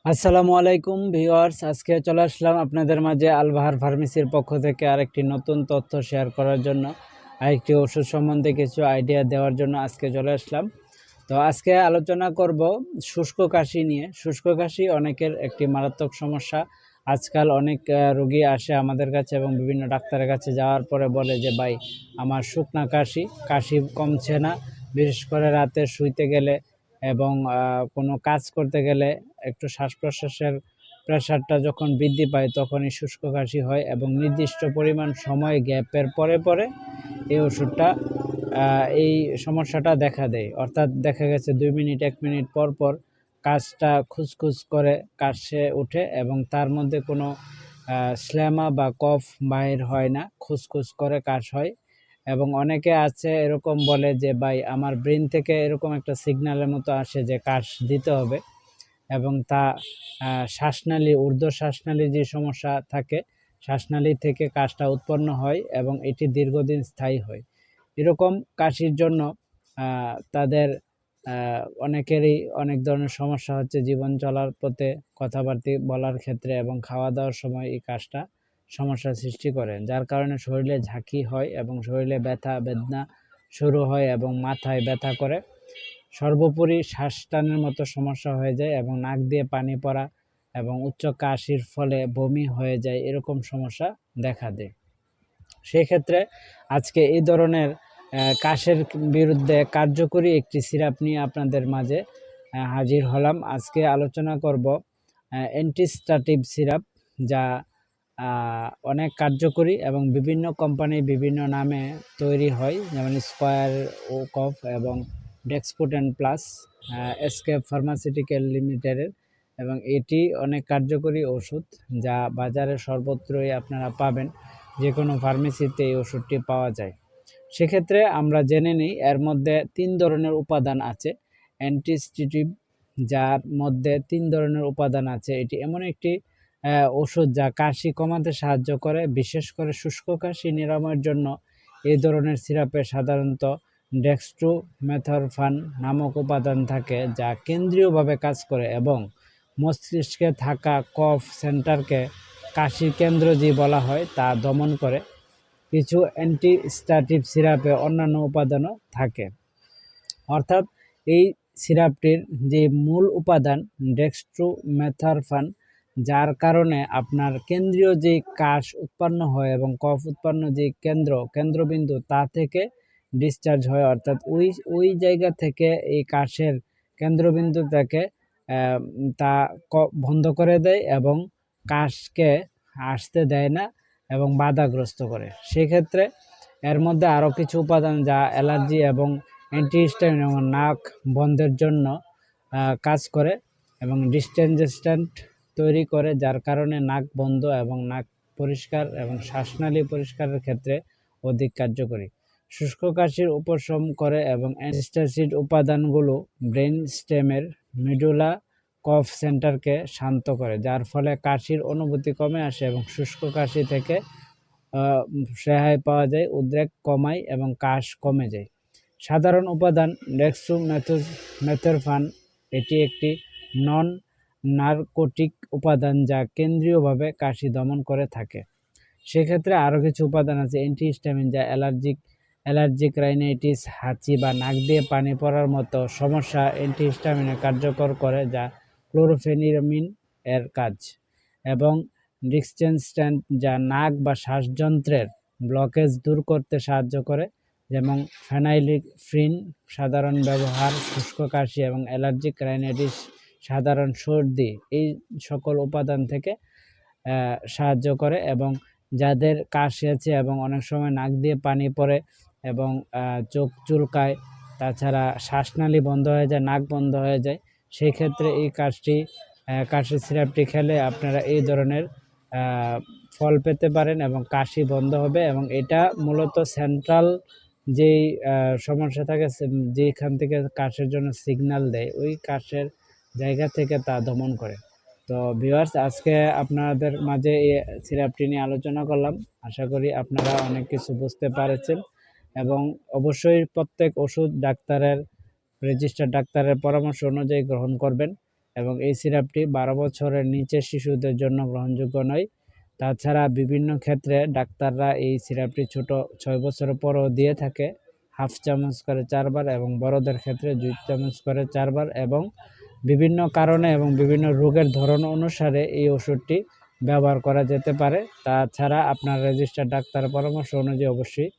আসসালামু আলাইকুম ভিউয়ার্স, আজকে চলে আসলাম আপনাদের মাঝে আলবাহার ফার্মেসির পক্ষ থেকে আরেকটি নতুন তথ্য শেয়ার করার জন্য, আরেকটি ওষুধ সম্বন্ধে কিছু আইডিয়া দেওয়ার জন্য আজকে চলে আসলাম। তো আজকে আলোচনা করব শুষ্ক কাশি নিয়ে। শুষ্ক কাশি অনেকের একটি মারাত্মক সমস্যা। আজকাল অনেক রোগী আসে আমাদের কাছে এবং বিভিন্ন ডাক্তারের কাছে যাওয়ার পরে বলে যে ভাই, আমার শুকনা কাশি কমছে না, বিশেষ করে রাতে শুইতে গেলে এবং কোনো কাজ করতে গেলে একটু শ্বাস-প্রশ্বাসের প্রেশারটা যখন বৃদ্ধি পায় তখনই শুষ্ক কাশি হয় এবং নির্দিষ্ট পরিমাণ সময় গ্যাপের পরে এই ওষুধটা এই সমস্যাটা দেখা দেয়। অর্থাৎ দেখা গেছে 2 মিনিট 1 মিনিট পর কাশটা খুসখুস করে কাশে ওঠে এবং তার মধ্যে কোনো শ্লেমা বা কফ বাহির হয় না, খুসখুস করে কাশ হয়। এবং অনেকে আছে এরকম বলে যে ভাই, আমার ব্রেন থেকে এরকম একটা সিগন্যালের মতো আসে যে কাশ দিতে হবে এবং তা শ্বাসনালী, ঊর্ধ্ব শ্বাসনালী যে সমস্যা থাকে, শ্বাসনালী থেকে কাশটা উৎপন্ন হয় এবং এটি দীর্ঘদিন স্থায়ী হয়। এরকম কাশির জন্য তাদের অনেকেরই অনেক ধরনের সমস্যা হচ্ছে জীবন চলার পথে, কথাবার্তা বলার ক্ষেত্রে এবং খাওয়া দাওয়ার সময় এই কাশটা সমস্যার সৃষ্টি করে, যার কারণে শরীরে ঝাঁকি হয় এবং শরীরে ব্যথা বেদনা শুরু হয় এবং মাথায় ব্যথা করে। সর্বোপরি শ্বাস টানের মতো সমস্যা হয়ে যায় এবং নাক দিয়ে পানি পড়া এবং উচ্চ কাশির ফলে বমি হয়ে যায়, এরকম সমস্যা দেখা দেয়। সেক্ষেত্রে আজকে এই ধরনের কাশের বিরুদ্ধে কার্যকরী একটি সিরাপ নিয়ে আপনাদের মাঝে হাজির হলাম। আজকে আলোচনা করব অ্যান্টিস্ট্যাটিভ সিরাপ, যা অনেক কার্যকরী এবং বিভিন্ন কোম্পানি বিভিন্ন নামে তৈরি হয়, যেমন স্কয়ার ও কফ এবং ডেক্সপোটেন প্লাস, এসকেপ ফার্মাসিউটিক্যাল লিমিটেডের। এবং এটি অনেক কার্যকরী ওষুধ, যা বাজারে সর্বত্রই আপনারা পাবেন। যে কোনো ফার্মেসিতে এই ওষুধটি পাওয়া যায়। সেক্ষেত্রে আমরা জেনে নিই এর মধ্যে 3 ধরনের উপাদান আছে। অ্যান্টিস্ট্যাটিভ, যার মধ্যে 3 ধরনের উপাদান আছে। এটি এমন একটি ওষুধ যা কাশি কমাতে সাহায্য করে, বিশেষ করে শুষ্ক কাশি নিরাময়ের জন্য এই ধরনের সিরাপে সাধারণত ডেক্সট্রোমেথরফান নামক উপাদান থাকে, যা কেন্দ্রীয়ভাবে কাজ করে এবং মস্তিষ্কে থাকা কফ সেন্টারকে, কাশির কেন্দ্র যে বলা হয়, তা দমন করে। কিছু অ্যান্টিস্ট্যাটিভ সিরাপে অন্যান্য উপাদানও থাকে। অর্থাৎ এই সিরাপটির যে মূল উপাদান ডেক্সট্রোমেথরফান, যার কারণে আপনার কেন্দ্রীয় যে কাশ উৎপন্ন হয় এবং কফ উৎপন্ন যে কেন্দ্রবিন্দু তা থেকে ডিসচার্জ হয়, অর্থাৎ ওই জায়গা থেকে এই কাশের কেন্দ্রবিন্দু থেকে তা বন্ধ করে দেয় এবং কাশকে আসতে দেয় না এবং বাধাগ্রস্ত করে। সেক্ষেত্রে এর মধ্যে আরও কিছু উপাদান যা অ্যালার্জি এবং অ্যান্টিহিস্টামিন এবং নাক বন্ধের জন্য কাজ করে এবং ডিসটেনজেস্ট্যান্ট তৈরি করে, যার কারণে নাক বন্ধ এবং নাক পরিষ্কার এবং শ্বাসনালী পরিষ্কারের ক্ষেত্রে অধিক কার্যকরী। শুষ্ক কাশির উপশম করে এবং অ্যান্টিস্ট্যাটিড উপাদানগুলো ব্রেন স্টেমের মেডুলা কফ সেন্টারকে শান্ত করে, যার ফলে কাশির অনুভূতি কমে আসে এবং শুষ্ক কাশি থেকে রেহাই পাওয়া যায়, উদ্রেক কমায় এবং কাশ কমে যায়। সাধারণ উপাদান ডেক্সট্রোমেথরফান, এটি একটি নন নারকোটিক উপাদান যা কেন্দ্রীয়ভাবে কাশি দমন করে থাকে। সেক্ষেত্রে আরও কিছু উপাদান আছে অ্যান্টিহিস্টামিন, যা অ্যালার্জিক রাইনাইটিস, হাঁচি বা নাক দিয়ে পানি পড়ার মতো সমস্যা অ্যান্টিহিস্টামিনে কার্যকর করে, যা ক্লোরোফেনিরামিন এর কাজ। এবং ডিক্সটেনস্ট্যান্ট, যা নাক বা শ্বাসযন্ত্রের ব্লকেজ দূর করতে সাহায্য করে, যেমন ফেনাইলিফ্রিন সাধারণ ব্যবহার শুষ্ক কাশি এবং অ্যালার্জিক রাইনাইটিস, সাধারণ সর্দি, এই সকল উপাদান থেকে সাহায্য করে। এবং যাদের কাশি আছে এবং অনেক সময় নাক দিয়ে পানি পড়ে এবং চোখ চুলকায়, তাছাড়া শ্বাসনালী বন্ধ হয়ে যায়, নাক বন্ধ হয়ে যায়, সেই ক্ষেত্রে এই কাশির সিরাপটি খেলে আপনারা এই ধরনের ফল পেতে পারেন এবং কাশি বন্ধ হবে। এবং এটা মূলত সেন্ট্রাল যেই সমস্যা থাকে, যেখান থেকে কাশের জন্য সিগন্যাল দেয়, ওই কাশের জায়গা থেকে তা দমন করে। তো ভিউয়ার্স, আজকে আপনাদের মাঝে এই সিরাপটি নিয়ে আলোচনা করলাম। আশা করি আপনারা অনেক কিছু বুঝতে পারছেন এবং অবশ্যই প্রত্যেক ওষুধ রেজিস্টার্ড ডাক্তারের পরামর্শ অনুযায়ী গ্রহণ করবেন। এবং এই সিরাপটি 12 বছরের নিচের শিশুদের জন্য গ্রহণযোগ্য নয়। তাছাড়া বিভিন্ন ক্ষেত্রে ডাক্তাররা এই সিরাপটি ছোট 6 বছরের পরও দিয়ে থাকে, হাফ চামচ করে 4 বার, এবং বড়দের ক্ষেত্রে 2 চামচ করে 4 বার, এবং বিভিন্ন কারণে এবং বিভিন্ন রোগের ধরন অনুসারে এই ওষুধটি ব্যবহার করা যেতে পারে। তাছাড়া আপনার রেজিস্টার্ড ডাক্তারের পরামর্শ অনুযায়ী অবশ্যই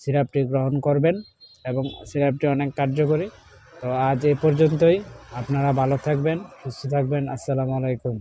সিরাপটি গ্রহণ করবেন, এবং সিরাপটি অনেক কার্যকরী। তো আজ এই পর্যন্তই। আপনারা ভালো থাকবেন, সুস্থ থাকবেন। আসসালামু আলাইকুম।